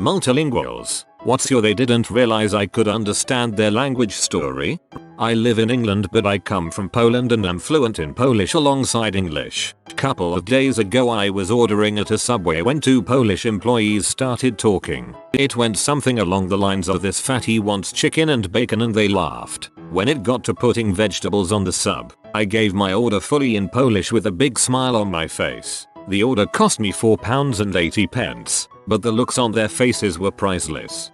Multilinguals. What's your they didn't realize I could understand their language story? I live in England but I come from Poland and am fluent in Polish alongside English. Couple of days ago I was ordering at a Subway when two Polish employees started talking. It went something along the lines of this fatty wants chicken and bacon and they laughed. When it got to putting vegetables on the sub, I gave my order fully in Polish with a big smile on my face. The order cost me £4.80, but the looks on their faces were priceless.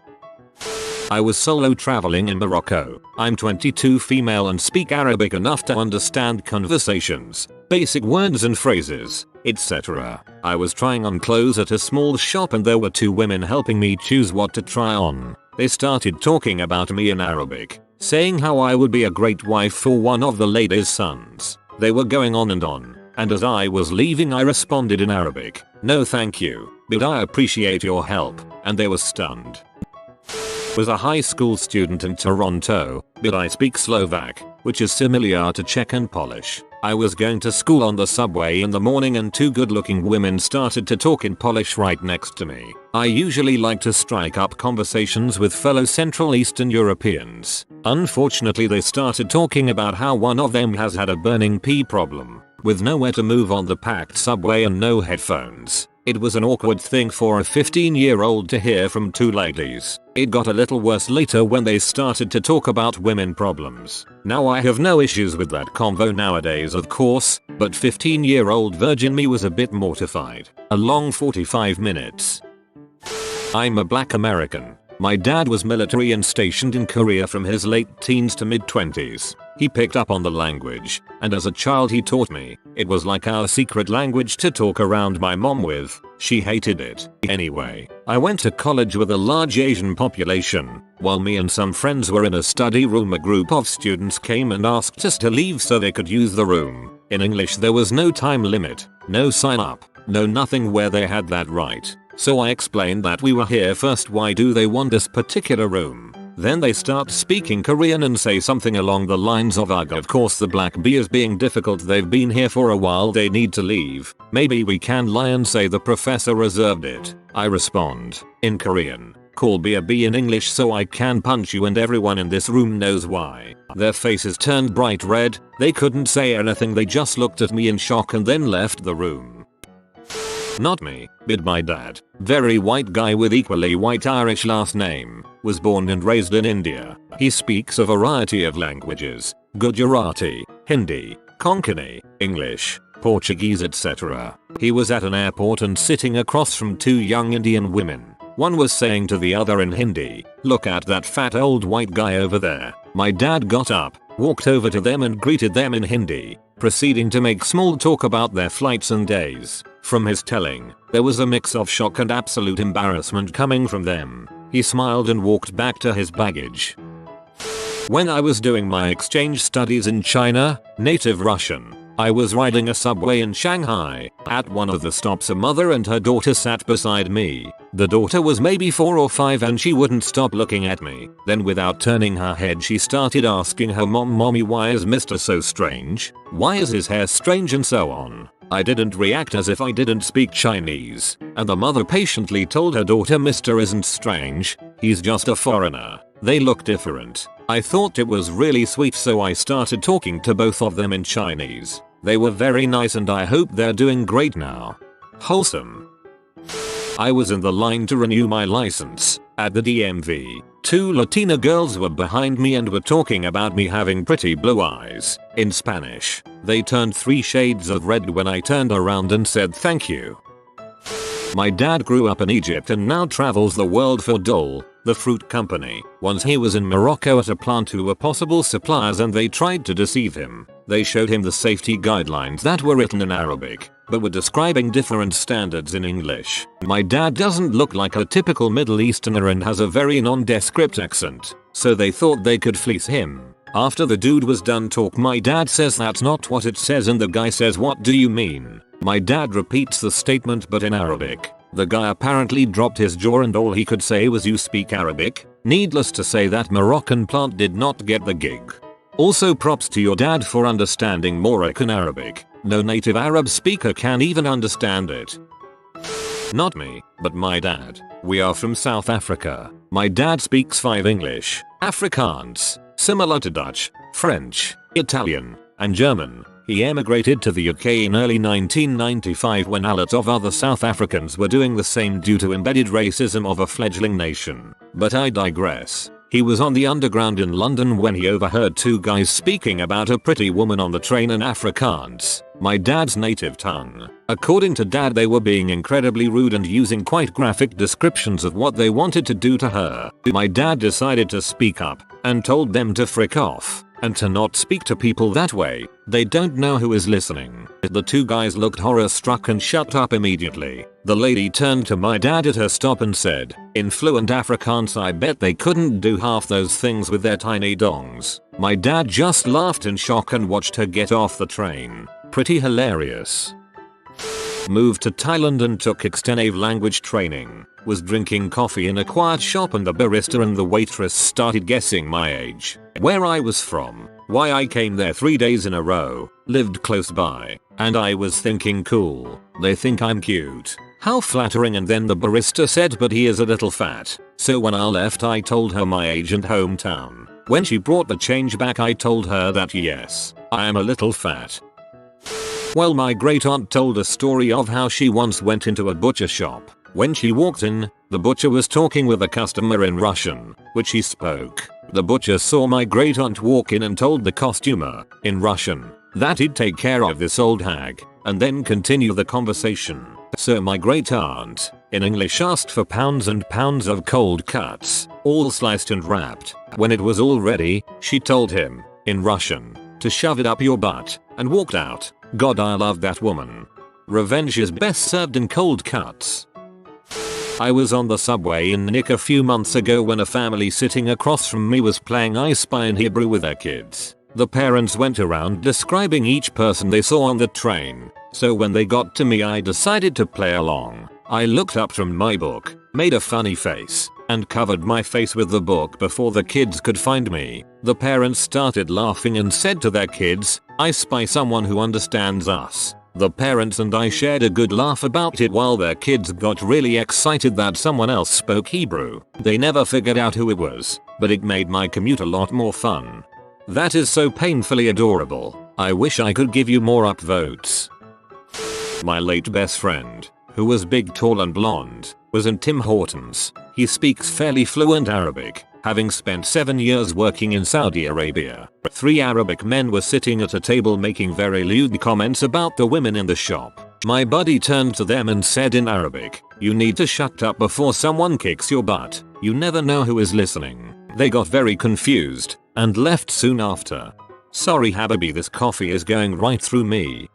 I was solo traveling in Morocco. I'm 22, female and speak Arabic enough to understand conversations, basic words and phrases, etc. I was trying on clothes at a small shop and there were two women helping me choose what to try on. They started talking about me in Arabic, saying how I would be a great wife for one of the lady's sons. They were going on, and as I was leaving I responded in Arabic, "No thank you, but I appreciate your help," and they were stunned. Was a high school student in Toronto, but I speak Slovak, which is similar to Czech and Polish. I was going to school on the subway in the morning and two good-looking women started to talk in Polish right next to me. I usually like to strike up conversations with fellow Central Eastern Europeans. Unfortunately they started talking about how one of them has had a burning pee problem, with nowhere to move on the packed subway and no headphones. It was an awkward thing for a 15-year-old to hear from two ladies. It got a little worse later when they started to talk about women problems. Now I have no issues with that convo nowadays of course, but 15-year-old virgin me was a bit mortified. A long 45 minutes. I'm a black American. My dad was military and stationed in Korea from his late teens to mid-20s. He picked up on the language, and as a child he taught me. It was like our secret language to talk around my mom with. She hated it. Anyway, I went to college with a large Asian population. While me and some friends were in a study room, a group of students came and asked us to leave so they could use the room. In English there was no time limit, no sign up, no nothing where they had that right. So I explained that we were here first, why do they want this particular room? Then they start speaking Korean and say something along the lines of ugh, of course the black bee is being difficult, they've been here for a while, they need to leave. Maybe we can lie and say the professor reserved it. I respond, in Korean, call be a bee in English so I can punch you and everyone in this room knows why. Their faces turned bright red, they couldn't say anything, they just looked at me in shock and then left the room. Not me, but my dad, very white guy with equally white Irish last name, was born and raised in India. He speaks a variety of languages, Gujarati, Hindi, Konkani, English, Portuguese, etc. He was at an airport and sitting across from two young Indian women. One was saying to the other in Hindi, "Look at that fat old white guy over there." My dad got up, walked over to them and greeted them in Hindi, proceeding to make small talk about their flights and days. From his telling, there was a mix of shock and absolute embarrassment coming from them. He smiled and walked back to his baggage. When I was doing my exchange studies in China, native Russian, I was riding a subway in Shanghai. At one of the stops a mother and her daughter sat beside me. The daughter was maybe 4 or 5 and she wouldn't stop looking at me. Then without turning her head she started asking her mom, "Mommy, why is Mr. so strange? Why is his hair strange?" and so on. I didn't react as if I didn't speak Chinese, and the mother patiently told her daughter, "Mr. isn't strange, he's just a foreigner. They look different." I thought it was really sweet so I started talking to both of them in Chinese. They were very nice and I hope they're doing great now. Wholesome. I was in the line to renew my license at the DMV. Two Latina girls were behind me and were talking about me having pretty blue eyes. In Spanish, they turned 3 shades of red when I turned around and said thank you. My dad grew up in Egypt and now travels the world for Dole, the fruit company. Once he was in Morocco at a plant who were possible suppliers and they tried to deceive him. They showed him the safety guidelines that were written in Arabic, but were describing different standards in English. My dad doesn't look like a typical Middle Easterner and has a very nondescript accent, so they thought they could fleece him. After the dude was done talk, my dad says that's not what it says and the guy says, "What do you mean?" My dad repeats the statement but in Arabic. The guy apparently dropped his jaw and all he could say was, "You speak Arabic?" Needless to say that Moroccan plant did not get the gig. Also props to your dad for understanding Moroccan Arabic. No native Arab speaker can even understand it. Not me, but my dad. We are from South Africa. My dad speaks 5 English, Afrikaans, similar to Dutch, French, Italian, and German. He emigrated to the UK in early 1995 when a lot of other South Africans were doing the same due to embedded racism of a fledgling nation. But I digress. He was on the underground in London when he overheard 2 guys speaking about a pretty woman on the train in Afrikaans, my dad's native tongue. According to dad, they were being incredibly rude and using quite graphic descriptions of what they wanted to do to her. My dad decided to speak up and told them to frick off and to not speak to people that way. They don't know who is listening. The 2 guys looked horror-struck and shut up immediately. The lady turned to my dad at her stop and said, in fluent Afrikaans, I bet they couldn't do half those things with their tiny dongs. My dad just laughed in shock and watched her get off the train. Pretty hilarious. Moved to Thailand and took extensive language training. Was drinking coffee in a quiet shop and the barista and the waitress started guessing my age, where I was from, why I came there 3 days in a row, lived close by, and I was thinking cool, they think I'm cute. How flattering. And then the barista said, but he is a little fat. So when I left I told her my age and hometown. When she brought the change back I told her that yes, I am a little fat. Well, my great aunt told a story of how she once went into a butcher shop. When she walked in, the butcher was talking with a customer in Russian, which he spoke. The butcher saw my great aunt walk in and told the costumer, in Russian, that he'd take care of this old hag, and then continue the conversation. So my great aunt, in English, asked for pounds and pounds of cold cuts, all sliced and wrapped. When it was all ready, she told him, in Russian, to shove it up your butt, and walked out. God, I love that woman. Revenge is best served in cold cuts. I was on the subway in Nick a few months ago when a family sitting across from me was playing I Spy in Hebrew with their kids. The parents went around describing each person they saw on the train, so when they got to me I decided to play along. I looked up from my book, made a funny face, and covered my face with the book before the kids could find me. The parents started laughing and said to their kids, I spy someone who understands us. The parents and I shared a good laugh about it while their kids got really excited that someone else spoke Hebrew. They never figured out who it was, but it made my commute a lot more fun. That is so painfully adorable. I wish I could give you more upvotes. My late best friend, who was big, tall and blonde, was in Tim Hortons. He speaks fairly fluent Arabic, having spent 7 years working in Saudi Arabia. 3 Arabic men were sitting at a table making very lewd comments about the women in the shop. My buddy turned to them and said in Arabic, you need to shut up before someone kicks your butt. You never know who is listening. They got very confused and left soon after. Sorry Habibi, this coffee is going right through me.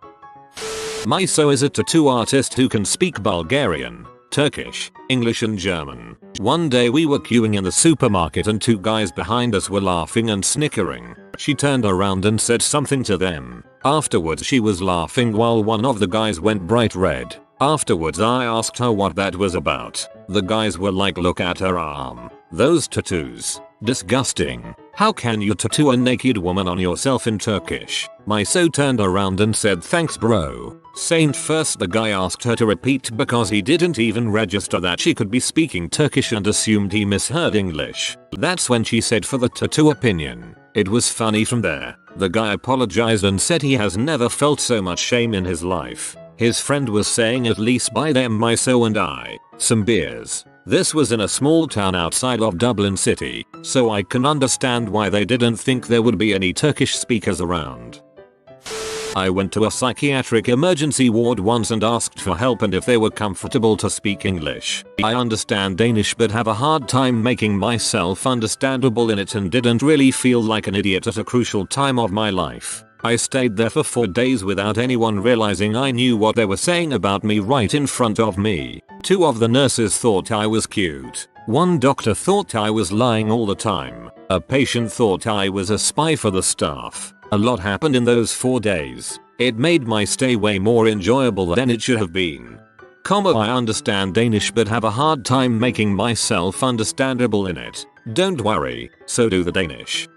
Miso is a tattoo artist who can speak Bulgarian, Turkish, English and German. One day we were queuing in the supermarket and 2 guys behind us were laughing and snickering. She turned around and said something to them. Afterwards she was laughing while one of the guys went bright red. Afterwards I asked her what that was about. The guys were like, look at her arm. Those tattoos. Disgusting. How can you tattoo a naked woman on yourself in Turkish? Miso turned around and said, thanks bro. Saint first the guy asked her to repeat because he didn't even register that she could be speaking Turkish and assumed he misheard English. That's when she said for the tattoo opinion. It was funny from there. The guy apologized and said he has never felt so much shame in his life. His friend was saying at least buy them Miso and I some beers. This was in a small town outside of Dublin City, so I can understand why they didn't think there would be any Turkish speakers around. I went to a psychiatric emergency ward once and asked for help and if they were comfortable to speak English. I understand Danish but have a hard time making myself understandable in it and didn't really feel like an idiot at a crucial time of my life. I stayed there for 4 days without anyone realizing I knew what they were saying about me right in front of me. 2 of the nurses thought I was cute. 1 doctor thought I was lying all the time. A patient thought I was a spy for the staff. A lot happened in those 4 days. It made my stay way more enjoyable than it should have been. I understand Danish but have a hard time making myself understandable in it. Don't worry, so do the Danish.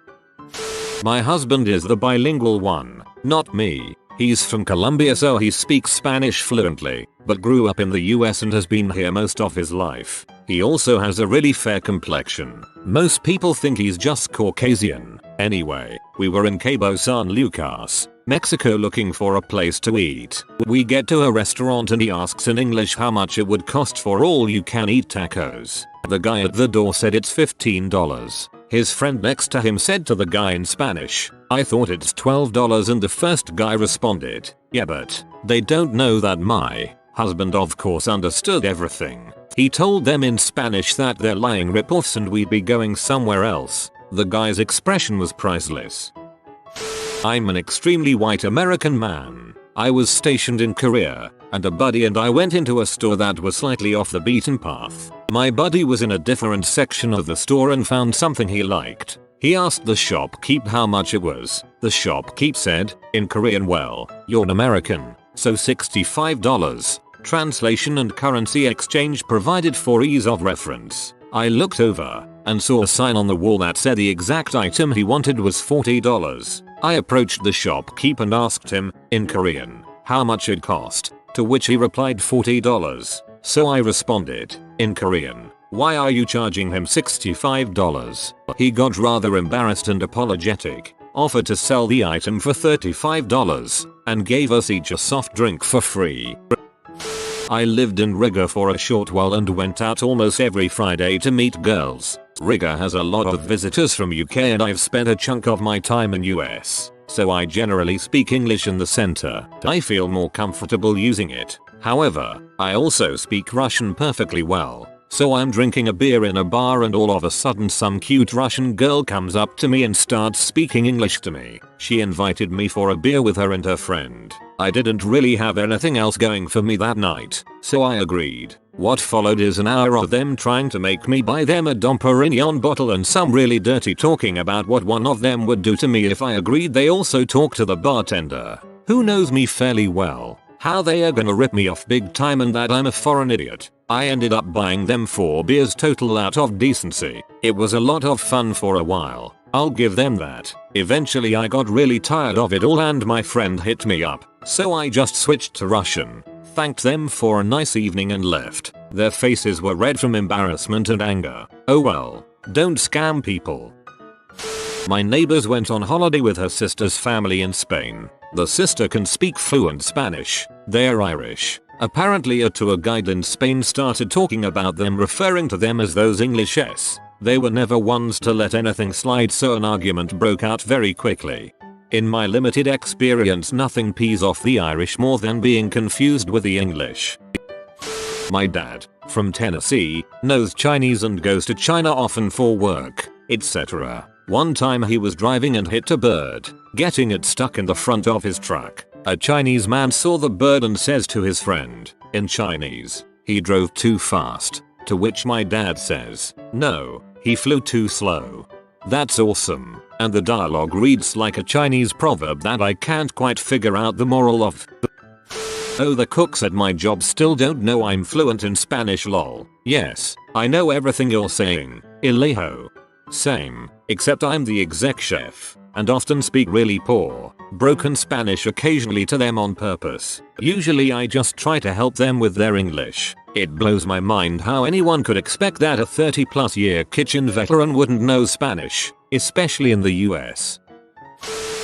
My husband is the bilingual one, not me. He's from Colombia, so he speaks Spanish fluently, but grew up in the US and has been here most of his life. He also has a really fair complexion. Most people think he's just Caucasian. Anyway, we were in Cabo San Lucas, Mexico, looking for a place to eat. We get to a restaurant and he asks in English how much it would cost for all you can eat tacos. The guy at the door said it's $15. His friend next to him said to the guy in Spanish, "I thought it's $12," and the first guy responded, "Yeah, but they don't know that." My husband of course understood everything. He told them in Spanish that they're lying ripoffs and we'd be going somewhere else. The guy's expression was priceless. I'm an extremely white American man. I was stationed in Korea, and a buddy and I went into a store that was slightly off the beaten path. My buddy was in a different section of the store and found something he liked. He asked the shopkeep how much it was. The shopkeep said, in Korean, "Well, you're an American, so $65. Translation and currency exchange provided for ease of reference. I looked over and saw a sign on the wall that said the exact item he wanted was $40. I approached the shopkeep and asked him, in Korean, how much it cost, to which he replied $40. So I responded, in Korean, "Why are you charging him $65? He got rather embarrassed and apologetic, offered to sell the item for $35, and gave us each a soft drink for free. I lived in Riga for a short while and went out almost every Friday to meet girls. Riga has a lot of visitors from UK and I've spent a chunk of my time in US, so I generally speak English in the center. I feel more comfortable using it. However, I also speak Russian perfectly well. So I'm drinking a beer in a bar and all of a sudden some cute Russian girl comes up to me and starts speaking English to me. She invited me for a beer with her and her friend. I didn't really have anything else going for me that night, so I agreed. What followed is an hour of them trying to make me buy them a Dom Perignon bottle and some really dirty talking about what one of them would do to me if I agreed. They also talked to the bartender, who knows me fairly well, how they are gonna rip me off big time and that I'm a foreign idiot. I ended up buying them 4 beers total out of decency. It was a lot of fun for a while, I'll give them that. Eventually I got really tired of it all and my friend hit me up, so I just switched to Russian, thanked them for a nice evening and left. Their faces were red from embarrassment and anger. Oh well, don't scam people. My neighbors went on holiday with her sister's family in Spain. The sister can speak fluent Spanish. They're Irish. Apparently a tour guide in Spain started talking about them, referring to them as those Englishes. They were never ones to let anything slide, so an argument broke out very quickly. In my limited experience, nothing pees off the Irish more than being confused with the English. My dad, from Tennessee, knows Chinese and goes to China often for work, etc. One time he was driving and hit a bird, getting it stuck in the front of his truck. A Chinese man saw the bird and says to his friend, in Chinese, "He drove too fast," to which my dad says, "No, he flew too slow." That's awesome, and the dialogue reads like a Chinese proverb that I can't quite figure out the moral of. Oh, the cooks at my job still don't know I'm fluent in Spanish, lol. Yes, I know everything you're saying, Alejo. Same, except I'm the exec chef, and often speak really poor, broken Spanish occasionally to them on purpose. Usually I just try to help them with their English. It blows my mind how anyone could expect that a 30+ year kitchen veteran wouldn't know Spanish, especially in the US.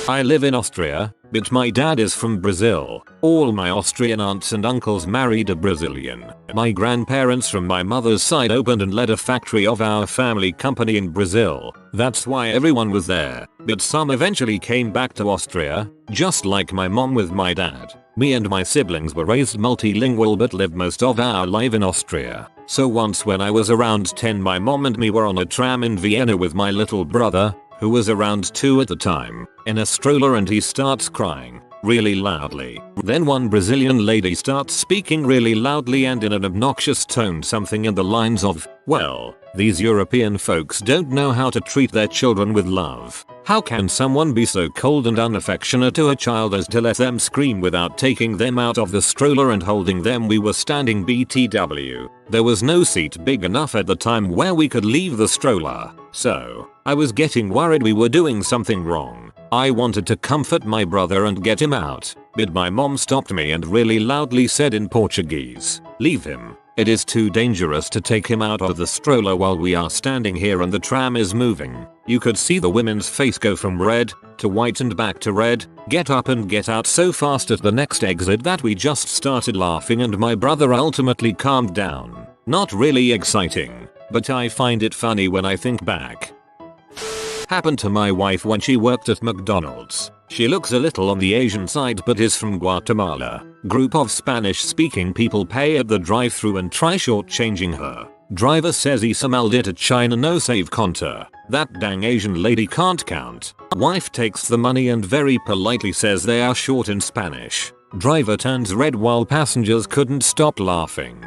I live in Austria, but my dad is from Brazil. All my Austrian aunts and uncles married a Brazilian. My grandparents from my mother's side opened and led a factory of our family company in Brazil. That's why everyone was there, but some eventually came back to Austria, just like my mom with my dad. Me and my siblings were raised multilingual but lived most of our life in Austria. So once when I was around 10, my mom and me were on a tram in Vienna with my little brother, who was around 2 at the time, in a stroller, and he starts crying really loudly. Then one Brazilian lady starts speaking really loudly and in an obnoxious tone, something in the lines of, "Well, these European folks don't know how to treat their children with love. How can someone be so cold and unaffectionate to a child as to let them scream without taking them out of the stroller and holding them?" We were standing BTW. There was no seat big enough at the time where we could leave the stroller, so I was getting worried we were doing something wrong. I wanted to comfort my brother and get him out, but my mom stopped me and really loudly said in Portuguese, "Leave him. It is too dangerous to take him out of the stroller while we are standing here and the tram is moving." You could see the women's face go from red to white and back to red, get up and get out so fast at the next exit that we just started laughing and my brother ultimately calmed down. Not really exciting, but I find it funny when I think back. Happened to my wife when she worked at McDonald's. She looks a little on the Asian side but is from Guatemala. Group of Spanish speaking people pay at the drive-thru and try shortchanging her. Driver says Isa maldita China no save conta. That dang Asian lady can't count. Wife takes the money and very politely says they are short in Spanish. Driver turns red while passengers couldn't stop laughing.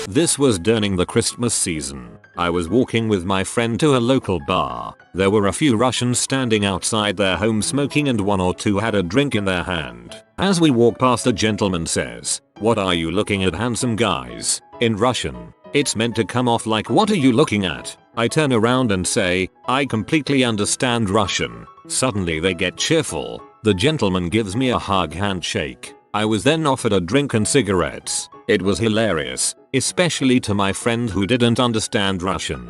This was during the Christmas season. I was walking with my friend to a local bar. There were a few Russians standing outside their home smoking and one or two had a drink in their hand. As we walk past, a gentleman says, "What are you looking at, handsome guys?" In Russian. It's meant to come off like, "What are you looking at?" I turn around and say, "I completely understand Russian." Suddenly they get cheerful. The gentleman gives me a hug handshake. I was then offered a drink and cigarettes. It was hilarious, especially to my friend who didn't understand Russian.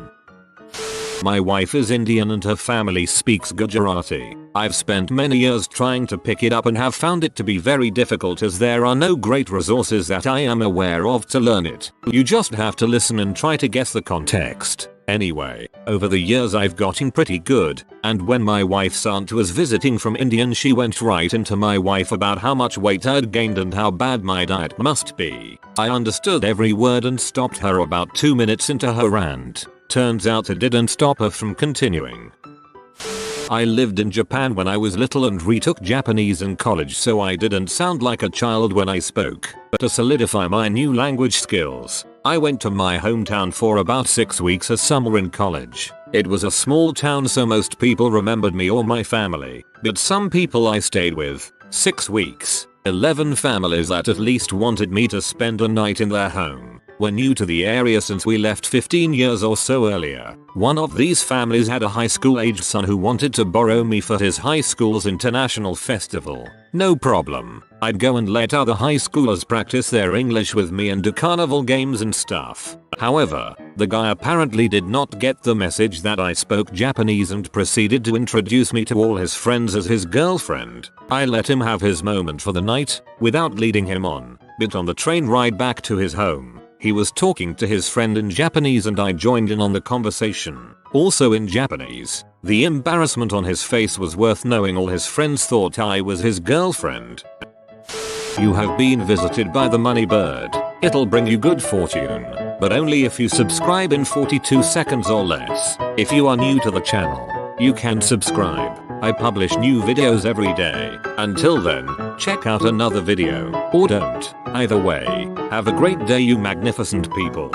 My wife is Indian and her family speaks Gujarati. I've spent many years trying to pick it up and have found it to be very difficult as there are no great resources that I am aware of to learn it. You just have to listen and try to guess the context. Anyway, over the years I've gotten pretty good, and when my wife's aunt was visiting from India she went right into my wife about how much weight I'd gained and how bad my diet must be. I understood every word and stopped her about 2 minutes into her rant. Turns out it didn't stop her from continuing. I lived in Japan when I was little and retook Japanese in college so I didn't sound like a child when I spoke. But to solidify my new language skills, I went to my hometown for about 6 weeks as summer in college. It was a small town so most people remembered me or my family, but some people I stayed with, 6 weeks, 11 families that at least wanted me to spend a night in their home, were new to the area since we left 15 years or so earlier. One of these families had a high school aged son who wanted to borrow me for his high school's international festival. No problem. I'd go and let other high schoolers practice their English with me and do carnival games and stuff. However, the guy apparently did not get the message that I spoke Japanese and proceeded to introduce me to all his friends as his girlfriend. I let him have his moment for the night, without leading him on, but on the train ride back to his home, he was talking to his friend in Japanese and I joined in on the conversation, also in Japanese. The embarrassment on his face was worth knowing all his friends thought I was his girlfriend. You have been visited by the money bird. It'll bring you good fortune, but only if you subscribe in 42 seconds or less. If you are new to the channel, you can subscribe. I publish new videos every day. Until then, check out another video, or don't. Either way, have a great day you magnificent people.